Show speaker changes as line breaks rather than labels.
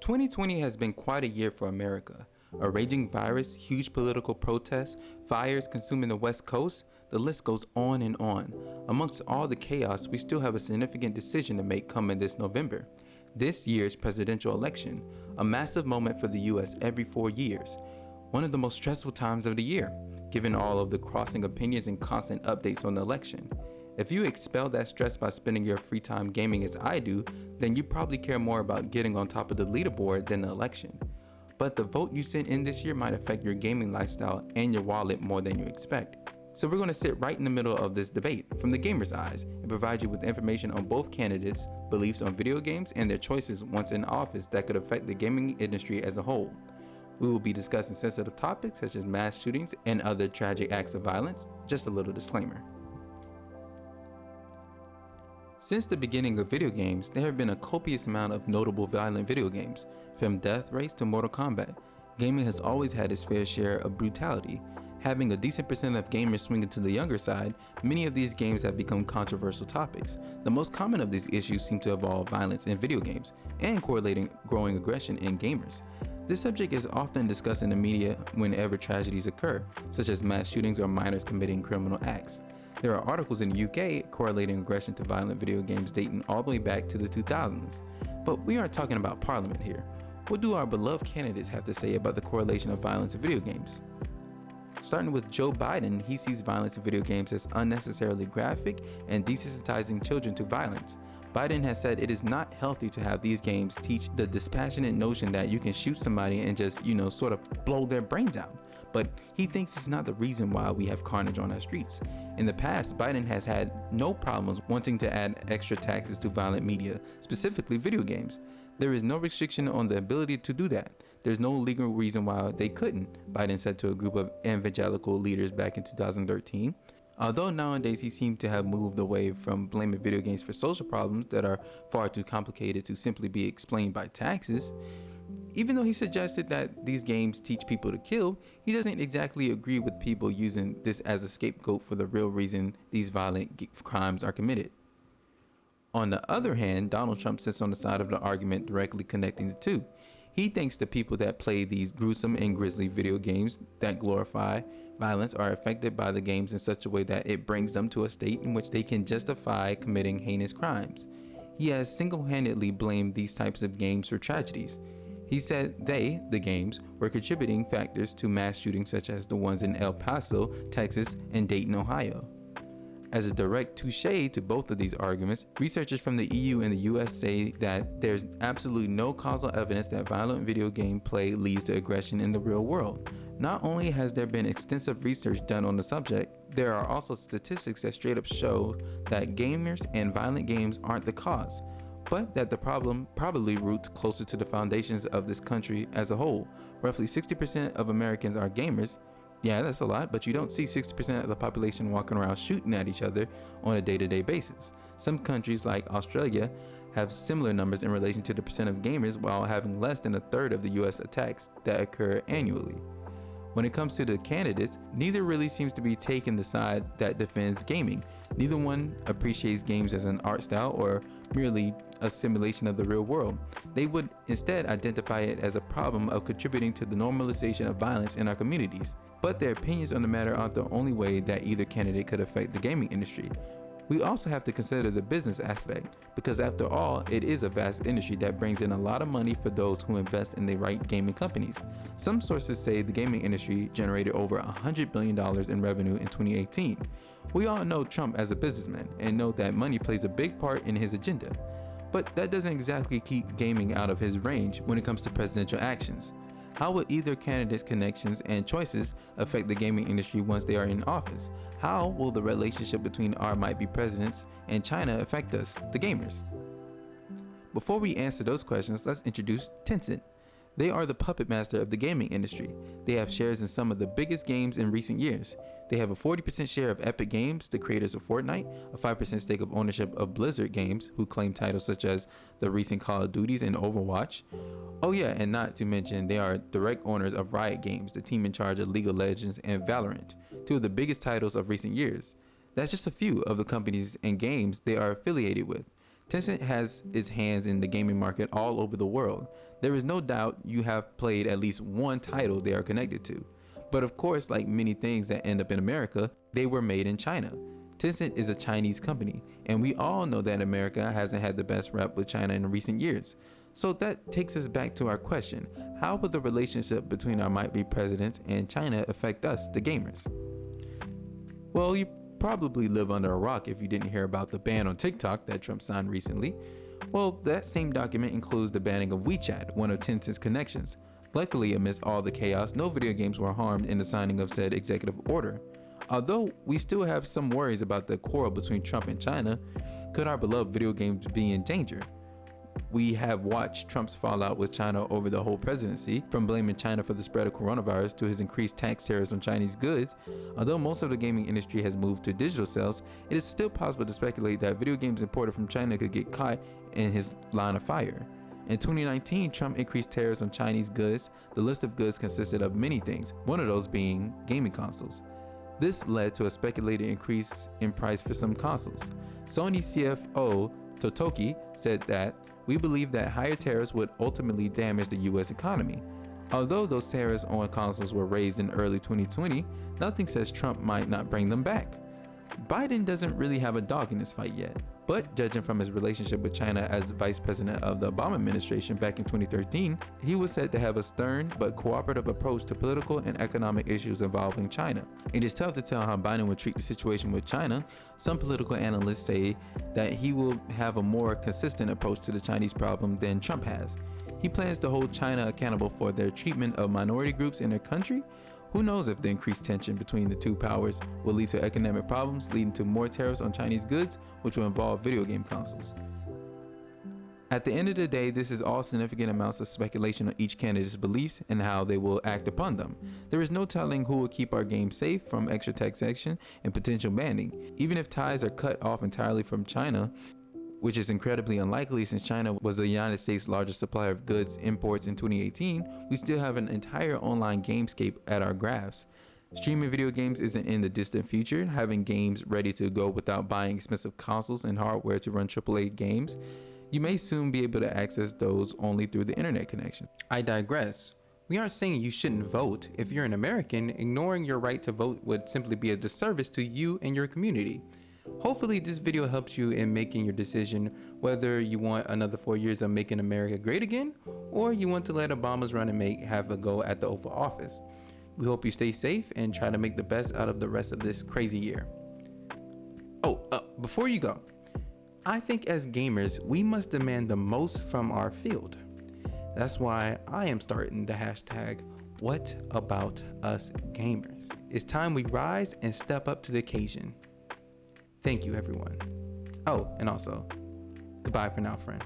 2020 has been quite a year for America. A raging virus, huge political protests, fires consuming the West Coast, the list goes on and on. Amongst all the chaos, we still have a significant decision to make coming this November. This year's presidential election, a massive moment for the US every 4 years. One of the most stressful times of the year, given all of the crossing opinions and constant updates on the election. If you expel that stress by spending your free time gaming as I do, then you probably care more about getting on top of the leaderboard than the election. But the vote you sent in this year might affect your gaming lifestyle and your wallet more than you expect. So we're going to sit right in the middle of this debate from the gamer's eyes and provide you with information on both candidates' beliefs on video games and their choices once in office that could affect the gaming industry as a whole. We will be discussing sensitive topics such as mass shootings and other tragic acts of violence. Just a little disclaimer. Since the beginning of video games, there have been a copious amount of notable violent video games. From Death Race to Mortal Kombat, gaming has always had its fair share of brutality. Having a decent percent of gamers swinging to the younger side, many of these games have become controversial topics. The most common of these issues seem to involve violence in video games and correlating growing aggression in gamers. This subject is often discussed in the media whenever tragedies occur, such as mass shootings or minors committing criminal acts. There are articles in the UK correlating aggression to violent video games dating all the way back to the 2000s. But we aren't talking about Parliament here. What do our beloved candidates have to say about the correlation of violence in video games? Starting with Joe Biden, he sees violence in video games as unnecessarily graphic and desensitizing children to violence. Biden has said it is not healthy to have these games teach the dispassionate notion that you can shoot somebody and just, sort of blow their brains out. But he thinks it's not the reason why we have carnage on our streets. In the past, Biden has had no problems wanting to add extra taxes to violent media, specifically video games. There is no restriction on the ability to do that. There's no legal reason why they couldn't, Biden said to a group of evangelical leaders back in 2013. Although nowadays he seemed to have moved away from blaming video games for social problems that are far too complicated to simply be explained by taxes. Even though he suggested that these games teach people to kill, he doesn't exactly agree with people using this as a scapegoat for the real reason these violent crimes are committed. On the other hand, Donald Trump sits on the side of the argument directly connecting the two. He thinks the people that play these gruesome and grisly video games that glorify violence are affected by the games in such a way that it brings them to a state in which they can justify committing heinous crimes. He has single-handedly blamed these types of games for tragedies. He said they, the games, were contributing factors to mass shootings such as the ones in El Paso, Texas, and Dayton, Ohio. As a direct touche to both of these arguments, researchers from the EU and the US say that there's absolutely no causal evidence that violent video game play leads to aggression in the real world. Not only has there been extensive research done on the subject, there are also statistics that straight up show that gamers and violent games aren't the cause, but that the problem probably roots closer to the foundations of this country as a whole. Roughly 60% of Americans are gamers. Yeah, that's a lot, but you don't see 60% of the population walking around shooting at each other on a day-to-day basis. Some countries like Australia have similar numbers in relation to the percent of gamers, while having less than a third of the US attacks that occur annually. When it comes to the candidates, neither really seems to be taking the side that defends gaming. Neither one appreciates games as an art style or merely a simulation of the real world. They would instead identify it as a problem of contributing to the normalization of violence in our communities. But their opinions on the matter aren't the only way that either candidate could affect the gaming industry. We also have to consider the business aspect, because after all, it is a vast industry that brings in a lot of money for those who invest in the right gaming companies. Some sources say the gaming industry generated over $100 billion in revenue in 2018. We all know Trump as a businessman and know that money plays a big part in his agenda. But that doesn't exactly keep gaming out of his range when it comes to presidential actions. How will either candidate's connections and choices affect the gaming industry once they are in office? How will the relationship between our might-be presidents and China affect us, the gamers? Before we answer those questions, let's introduce Tencent. They are the puppet master of the gaming industry. They have shares in some of the biggest games in recent years. They have a 40% share of Epic Games, the creators of Fortnite, a 5% stake of ownership of Blizzard Games, who claim titles such as the recent Call of Duties and Overwatch. Oh yeah, and not to mention, they are direct owners of Riot Games, the team in charge of League of Legends and Valorant, two of the biggest titles of recent years. That's just a few of the companies and games they are affiliated with. Tencent has its hands in the gaming market all over the world. There is no doubt you have played at least one title they are connected to. But of course, like many things that end up in America, they were made in China. Tencent is a Chinese company, and we all know that America hasn't had the best rep with China in recent years. So that takes us back to our question: how will the relationship between our might-be presidents and China affect us, the gamers? Well, you probably live under a rock if you didn't hear about the ban on TikTok that Trump signed recently. Well, that same document includes the banning of WeChat, one of Tencent's connections. Luckily, amidst all the chaos, no video games were harmed in the signing of said executive order. Although we still have some worries about the quarrel between Trump and China, could our beloved video games be in danger? We have watched Trump's fallout with China over the whole presidency, from blaming China for the spread of coronavirus to his increased tax tariffs on Chinese goods. Although most of the gaming industry has moved to digital sales, it is still possible to speculate that video games imported from China could get caught in his line of fire. In 2019, Trump increased tariffs on Chinese goods. The list of goods consisted of many things, one of those being gaming consoles. This led to a speculated increase in price for some consoles. Sony CFO Totoki said that, "We believe that higher tariffs would ultimately damage the US economy." Although those tariffs on consoles were raised in early 2020, nothing says Trump might not bring them back. Biden doesn't really have a dog in this fight yet, but judging from his relationship with China as vice president of the Obama administration back in 2013, he was said to have a stern but cooperative approach to political and economic issues involving China. It is tough to tell how Biden would treat the situation with China. Some political analysts say that he will have a more consistent approach to the Chinese problem than Trump has. He plans to hold China accountable for their treatment of minority groups in their country. Who knows if the increased tension between the two powers will lead to economic problems, leading to more tariffs on Chinese goods, which will involve video game consoles. At the end of the day, this is all significant amounts of speculation on each candidate's beliefs and how they will act upon them. There is no telling who will keep our games safe from extra taxation and potential banning. Even if ties are cut off entirely from China, which is incredibly unlikely since China was the United States' largest supplier of goods imports in 2018, we still have an entire online gamescape at our grasp. Streaming video games isn't in the distant future, having games ready to go without buying expensive consoles and hardware to run AAA games. You may soon be able to access those only through the internet connection. I digress. We aren't saying you shouldn't vote. If you're an American, ignoring your right to vote would simply be a disservice to you and your community. Hopefully this video helps you in making your decision whether you want another 4 years of making America great again, or you want to let Obama's run and have a go at the Oval Office. We hope you stay safe and try to make the best out of the rest of this crazy year. Before you go, I think as gamers, we must demand the most from our field. That's why I am starting the hashtag #WhatAboutUsGamers. It's time we rise and step up to the occasion. Thank you, everyone. Oh, and also, goodbye for now, friend.